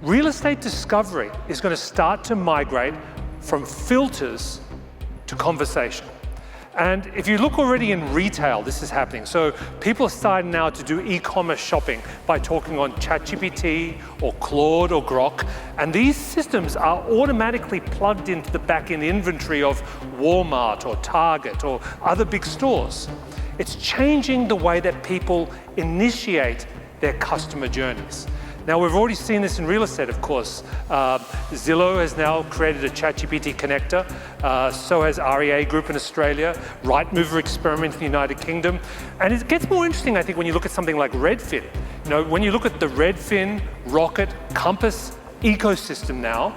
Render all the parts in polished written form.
real estate discovery is going to start to migrate from filters to conversation. And if you look already in retail, this is happening. So people are starting now to do e-commerce shopping by talking on ChatGPT or Claude or Grok. And these systems are automatically plugged into the back-end inventory of Walmart or Target or other big stores. It's changing the way that people initiate their customer journeys. Now, we've already seen this in real estate, of course. Zillow has now created a ChatGPT connector. So has REA Group in Australia. Rightmove experiment in the United Kingdom. And it gets more interesting, I think, when you look at something like Redfin. You know, when you look at the Redfin, Rocket, Compass ecosystem now,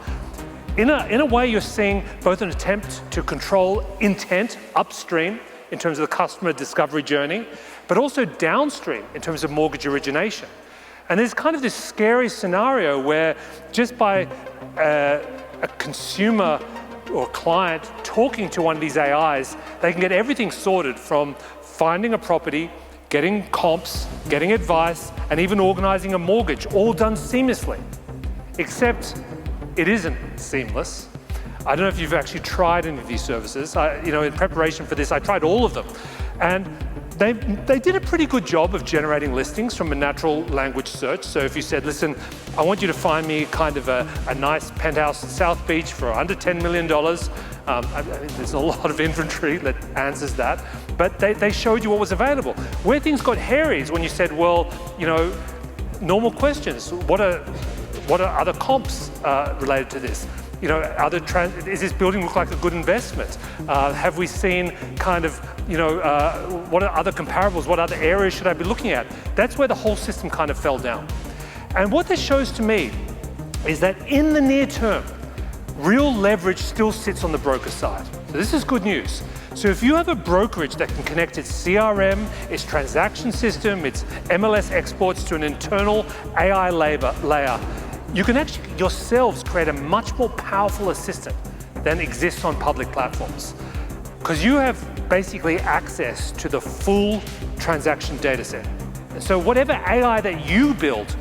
in a way, you're seeing both an attempt to control intent upstream in terms of the customer discovery journey, but also downstream in terms of mortgage origination. And there's kind of this scary scenario where just by a consumer or client talking to one of these AIs, they can get everything sorted from finding a property, getting comps, getting advice, and even organizing a mortgage, all done seamlessly. Except it isn't seamless. I don't know if you've actually tried any of these services. In preparation for this, I tried all of them. And they did a pretty good job of generating listings from a natural language search. So if you said, listen, I want you to find me kind of a nice penthouse in South Beach for under $10 million, there's a lot of inventory that answers that, but they showed you what was available. Where things got hairy is when you said, well, normal questions. What are other comps related to this? Is this building look like a good investment? Have we seen kind of, what are other comparables? What other areas should I be looking at? That's where the whole system kind of fell down. And what this shows to me is that in the near term, real leverage still sits on the broker side. So this is good news. So if you have a brokerage that can connect its CRM, its transaction system, its MLS exports to an internal AI layer, you can actually yourselves create a much more powerful assistant than exists on public platforms. Because you have basically access to the full transaction data set. And so whatever AI that you build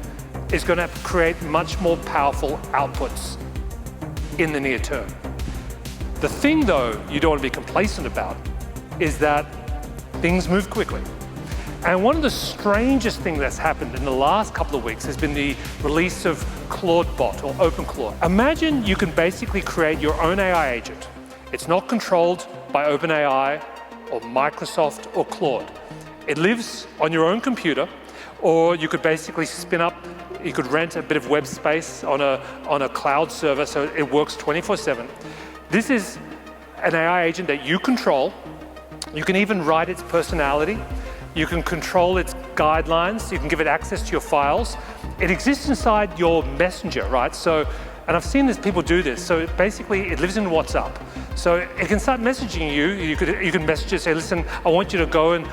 is going to create much more powerful outputs in the near term. The thing, though, you don't want to be complacent about is that things move quickly. And one of the strangest things that's happened in the last couple of weeks has been the release of Claude-Bot or OpenClaw. Imagine you can basically create your own AI agent. It's not controlled by OpenAI or Microsoft or Claude. It lives on your own computer, or you could basically you could rent a bit of web space on a cloud server so it works 24/7. This is an AI agent that you control. You can even write its personality. You can control its guidelines. You can give it access to your files. It exists inside your messenger, right? And I've seen people do this. So basically, it lives in WhatsApp. So it can start messaging you. You can message it, say, listen, I want you to go and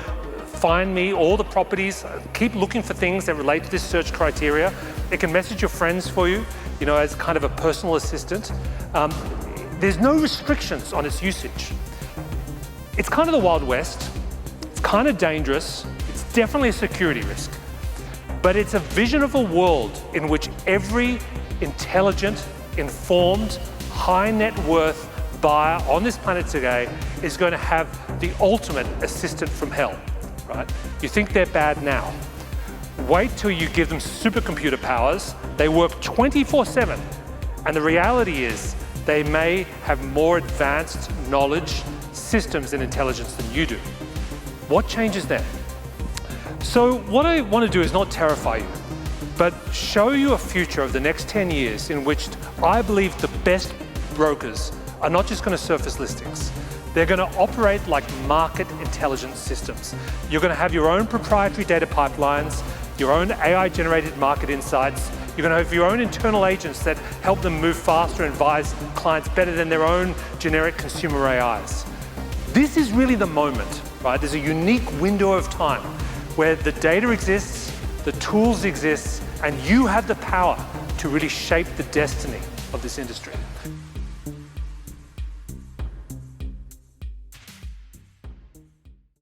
find me all the properties. Keep looking for things that relate to this search criteria. It can message your friends for you, as kind of a personal assistant. There's no restrictions on its usage. It's kind of the Wild West. It's kind of dangerous. It's definitely a security risk. But it's a vision of a world in which every intelligent, informed, high net worth buyer on this planet today is going to have the ultimate assistant from hell, right? You think they're bad now. Wait till you give them supercomputer powers. They work 24/7. And the reality is they may have more advanced knowledge, systems, and intelligence than you do. What changes then? So what I want to do is not terrify you, but show you a future of the next 10 years in which I believe the best brokers are not just going to surface listings. They're going to operate like market intelligence systems. You're going to have your own proprietary data pipelines, your own AI-generated market insights. You're going to have your own internal agents that help them move faster and advise clients better than their own generic consumer AIs. This is really the moment, right? There's a unique window of time where the data exists, the tools exist, and you have the power to really shape the destiny of this industry.